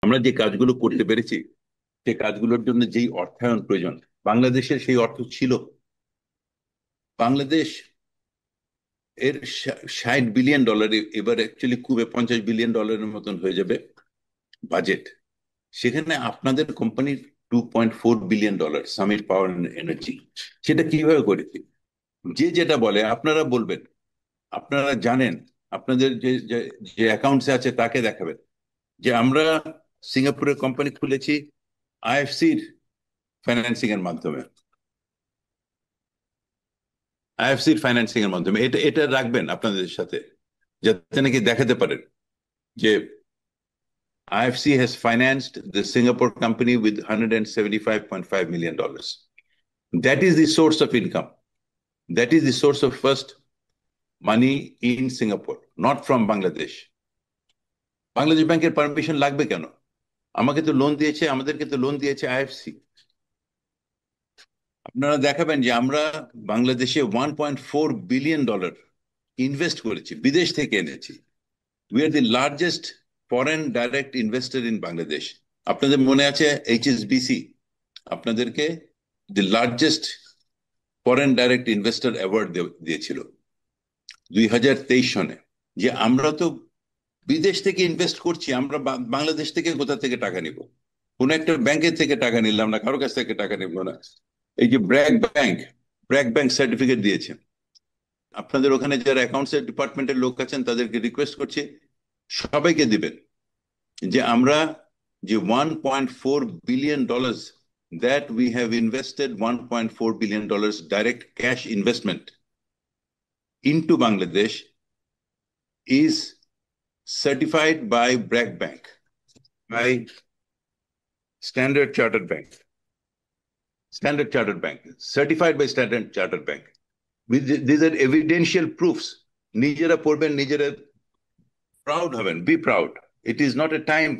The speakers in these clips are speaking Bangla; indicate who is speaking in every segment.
Speaker 1: আমরা যে কাজগুলো করতে পেরেছি, সেই কাজগুলোর জন্য যেই অর্থায়ন প্রয়োজন, বাংলাদেশের সেই অর্থ ছিল। বাংলাদেশ এর 60 বিলিয়ন ডলার, এবার অ্যাকচুয়ালি খুবই 50 বিলিয়ন ডলারের মতন হয়ে যাবে বাজেট। সেখানে আপনাদের কোম্পানির 2.4 billion dollar summit power energy, সেটা কিভাবে করেছে? যে যেটা বলে আপনারা বলবেন, আপনারা জানেন, আপনাদের যে যে অ্যাকাউন্টসে আছে তাকে দেখাবেন যে আমরা সিঙ্গাপুরের কোম্পানি খুলেছি আইএফসির ফাইন্যান্সিং এর মাধ্যমে। আইএফসির ফাইন্যান্সিং এর মাধ্যমে এটা এটা রাখবেন আপনাদের সাথে, যাতে নাকি দেখাতে পারেন যে IFC has financed the Singapore company with $175.5 million. That is the source of income. That is the source of first money in Singapore, not from Bangladesh. Bangladesh ব্যাংকের পারমিশন লাগবে কেন? আমাকে তো লোন দিয়েছে, আমাদেরকে তো লোন দিয়েছে আইএফসি। আপনারা দেখাবেন যে আমরা বাংলাদেশে $1.4 বিলিয়ন ইনভেস্ট করেছি, বিদেশ থেকে এনেছি। We are the largest foreign direct investor in Bangladesh. আপনাদের মনে আছে এইচএসবিসি আপনাদেরকে the largest foreign direct investor award দিয়েছিল 2023 সনে। যে আমরা তো বিদেশ থেকে ইনভেস্ট করছি, আমরা বাংলাদেশ থেকে কোথা থেকে টাকা নিব? কোন একটা ব্যাংকের থেকে টাকা নিলাম না, কারো কাছ থেকে টাকা নিব না। এই যে ব্র্যাক ব্যাংক সার্টিফিকেট দিয়েছে। আপনাদের ওখানে যারা অ্যাকাউন্টস ডিপার্টমেন্টের লোক আছেন তাদেরকে রিকোয়েস্ট করছি সবাইকে দিবেন যে আমরা যে $1.4 billion that we have invested $1.4 billion direct cash investment into Bangladesh is certified by BRAC Bank, by Standard Chartered Bank, certified by Standard Chartered Bank. These are evidential proofs. নিজেরা পড়বেন, নিজেরা proud হবেন, be proud. It is not a time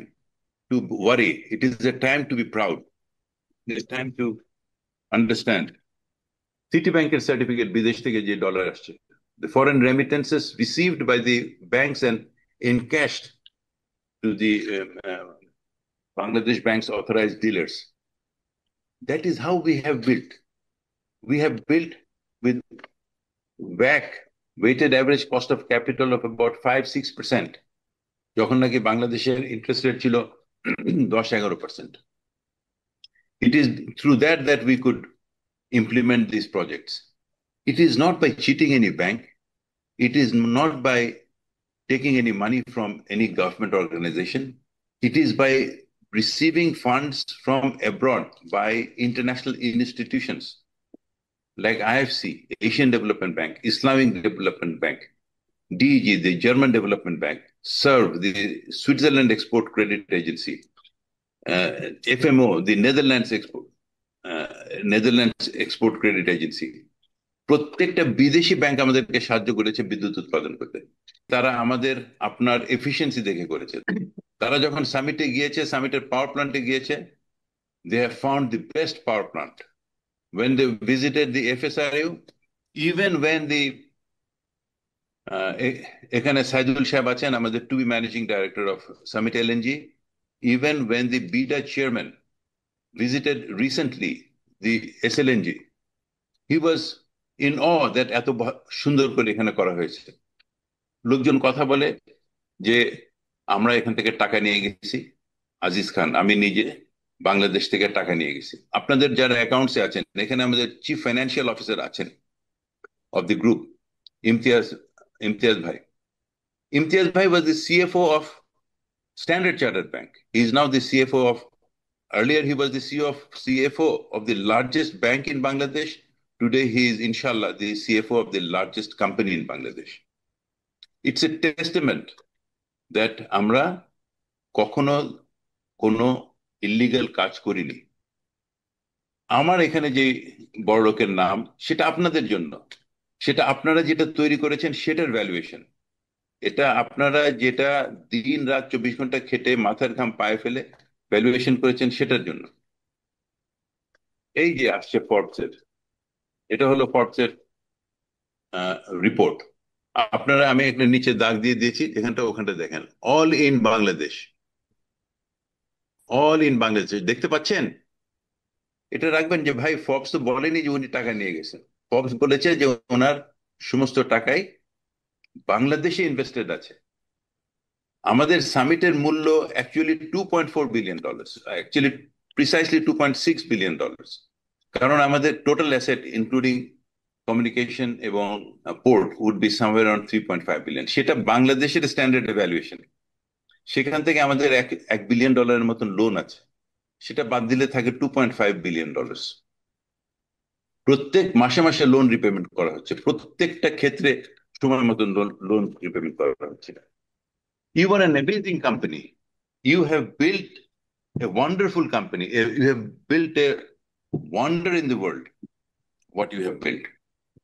Speaker 1: to worry, it is a time to be proud. It is time to understand. City ব্যাংকের সার্টিফিকেট, বিদেশ থেকে যে ডলার আসছে, the foreign remittances received by the banks and encashed to the Bangladesh banks authorized dealers. That is how we have built. We have built with WACC, weighted average cost of capital, of about 5-6%, যখন নাকি বাংলাদেশের ইন্টারেস্ট রেট ছিল 10-11%। It is through that we could implement these projects. It is not by cheating any bank. It is not by taking any money from any government organization. It is by receiving funds from abroad by international institutions like IFC, Asian Development Bank, Islamic Development Bank, DEG, the German Development Bank, SERV, the Switzerland Export Credit Agency, FMO, the Netherlands Export Credit Agency. প্রত্যেকটা বিদেশি ব্যাংক আমাদেরকে সাহায্য করেছে বিদ্যুৎ উৎপাদন করতে। তারা আমাদের আপনার এফিসিয়েন্সি দেখে করেছে। তারা যখন সামিটে গিয়েছে, সামিটের পাওয়ার প্ল্যান্টে গিয়েছে, they have found the best power plant. When they visited the FSRU, even when the এখানে সাইদুল সাহেব আছেন, আমাদের to be managing director of Summit LNG, even when the BIDA chairman visited recently the SLNG, he was in awe that এত সুন্দর করে এখানে করা হয়েছে। লোকজন কথা বলে যে আমরা এখান থেকে টাকা নিয়ে গেছি, আজিজ খান, আমি নিজে বাংলাদেশ থেকে টাকা নিয়ে গেছি। আপনাদের যারা অ্যাকাউন্টসে আছেন, এখানে আমাদের চিফ ফাইন্যান্সিয়াল অফিসার আছেন অফ দি গ্রুপ, ইমতিয়াজ ভাই। ইমতিয়াজ ভাই was the CFO of Standard Chartered Bank. He is now the CFO of, earlier he was the CFO of the largest bank in Bangladesh. Today he is, inshallah, the CFO of the largest company in Bangladesh. It's a testament that আমরা কখনো কোনো ইল্লিগাল কাজ করিনি। আমার এখানে যে বড় লোকের নাম, সেটা আপনাদের জন্য, সেটা আপনারা যেটা তৈরি করেছেন সেটার ভ্যালুয়েশন। এটা আপনারা যেটা দিন রাত 24 ঘন্টা খেটে মাথার ঘাম পায়ে ফেলে ভ্যালুয়েশন করেছেন সেটার জন্য। এই যে আসছে ফর্বসের, এটা হলো ফর্বসের রিপোর্ট। আপনারা, আমি একটা নিচে দাগ দিয়ে দিয়েছি, এখানটা ওখানটা দেখেন, all in Bangladesh. All in Bangladesh. দেখতে পাচ্ছেন? এটা রাখবেন যে ভাই ফবস তো বলেনি যে উনি টাকা নিয়ে গেছেন। ফবস বলেছে যে ওনার সমস্ত টাকাই বাংলাদেশে ইনভেস্টেড আছে। আমাদের সামিটের মূল্য actually $2.4 billion, actually precisely $2.6 billion, কারণ আমাদের টোটাল অ্যাসেট ইনক্লুডিং কমিউনিকেশন এবং port would be somewhere on $3.5 billion. সেটা বাংলাদেশের স্ট্যান্ডার্ড এভ্যালুয়েশন। সেখান থেকে আমাদের এক বিলিয়ন ডলারের মতন লোন আছে, সেটা বাদ দিলে থাকে $2.5 বিলিয়ন। প্রত্যেক মাসে মাসে লোন রিপেমেন্ট করা হচ্ছে, প্রত্যেকটা ক্ষেত্রে সময় মতন লোন লোন রিপেমেন্ট করা হচ্ছে। You are an amazing company. You have built a wonderful company. You have built a wonder in the world, what you have built.